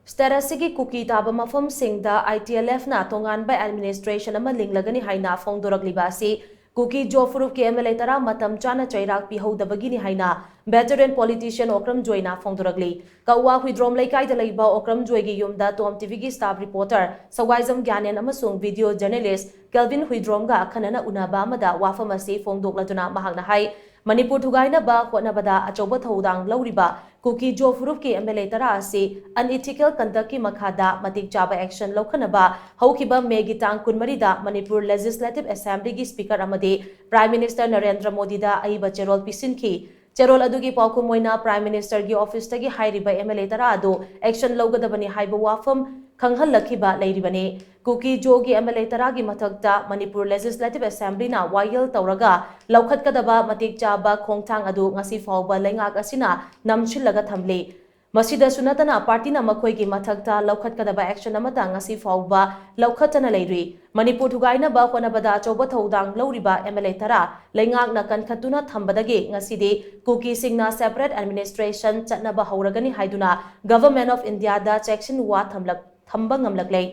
Starasigi Kuki Taba Mafam Singda ITLF na Tonganba Administration ama Linglagani haina Fongdoraklibasi Kuki Zo Phurup ke MLA tara Matam Chana cheirak pihoudabagini haina Veteran Politician Okram Joy na Fongdoragli Kawa Huidrom Laikai da Laiba Okram Joy gi yumda TOMTV gi staff reporter Sawaizam Gyanen amasung video journalist Kelvin Huidrom ga khanana unaba amada wafam asi Fongdokladuna mahakna hai Manipur thugaina ba hotnabada achoba thodang lauriba Kuki Zo Phurup ke MLA tara asi unethical conduct ki makhada matik chaba action lokhanaba haukiba megi tang kunmarida Manipur Legislative Assembly gi speaker amade Prime Minister Narendra Modi da aiba cherol pisinki cherol adugi pauku moina Prime Minister gi office tagi hairiba MLA tara ado action logadabani haiba wafam khanghalakhiba leiribane Kuki Zo gi MLA tara gi mathakta Manipur Legislative Assembly na wayel tawraga laukhatkadaba matik chaba khongthang adu ngasi fawba leingak asina namchillaga thamle masida sunatana party na makhoi gi mathakta laukhatkadaba action amata ngasi fawba laukhatana leiri Manipur thugaina ba konabada choba thodang lauriba MLA tara leingak na kankhatuna thambadagi ngasidi Kuki singna separate administration chatnaba hauragani haiduna Government of India da section wa thamba ngamlaklei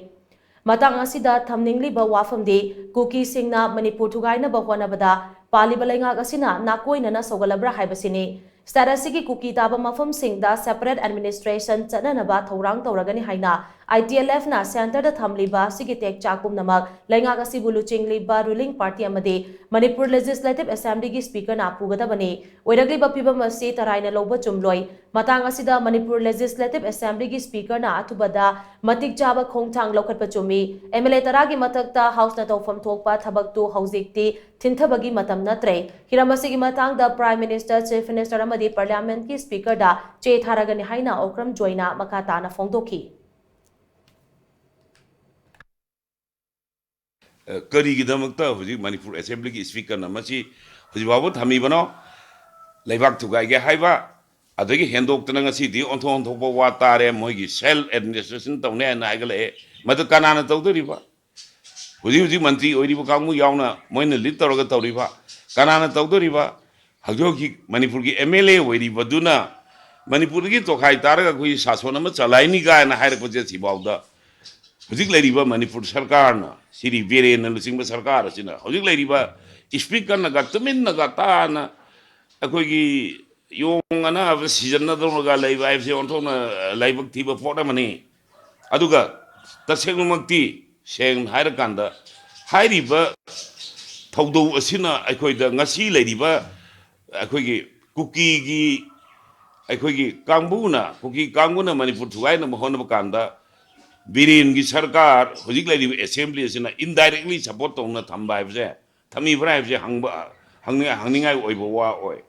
Matang asida thamningliba wafamdi Kuki singna Manipur thugaina ba honabada paliba leingak asina nakoina na sogalabra haibasini Starasigi Kuki taba mafam singda separate administration chananaba thorang tawragani haina ITLF na center da thamliba sigitek chakum namak leingak asibu luchingliba ruling party amade Manipur Legislative Assembly gi speaker na pugadabani oiragliba pibam asi taraina loba chumloi matang asida Manipur Legislative Assembly gi speaker na athubada matik jaba khongthang lokhatpa chumi MLA taragi mathakta house na tawfam thokpa thabaktu haujikti thintabagi matam natre hiramasigi matang da Prime Minister Chief Minister amadi Parliament ki speaker da che tharagani haina Okram Joy na makata na fongdoki Karigidamukta huji Manipur Assembly ki speaker na machi huji babu thami bano leibak thugai ge haiba adagi hendok tana ngasi di onthong thokba wa tare moigi self administration tawne na agale madu kanana tawdoriba huji mantri oiriba kangmu yauna moina lead tawraga tawriba kanana tawdoriba hajoki Manipur ki MLA oiriba duna Manipur ki tokhai taraga kui sasona ma chalaini ga na hairakpa je sibawda Hujik Ladiba Manipur Sarkarna, Siri Viren and Singba Sarkar, Hujik Ladiba, speaker Nagatamin Nagatana, Akogi Young Ana, season another Live, I've seen on live Tiba Portamani. Aduga, the second Makti, Shang Hairakanda, Hairiba, Taudo Asina, Akoida Nasi Ladiba, Akogi Kuki, Akogi Kambuna, Kuki Kanguna, Manipur Tuaina, Mahonabakanda. Birin ki sarkar hojik lai assembly asina indirectly support tongna thamba haibse thami bra haibse hangningai oibo wa oi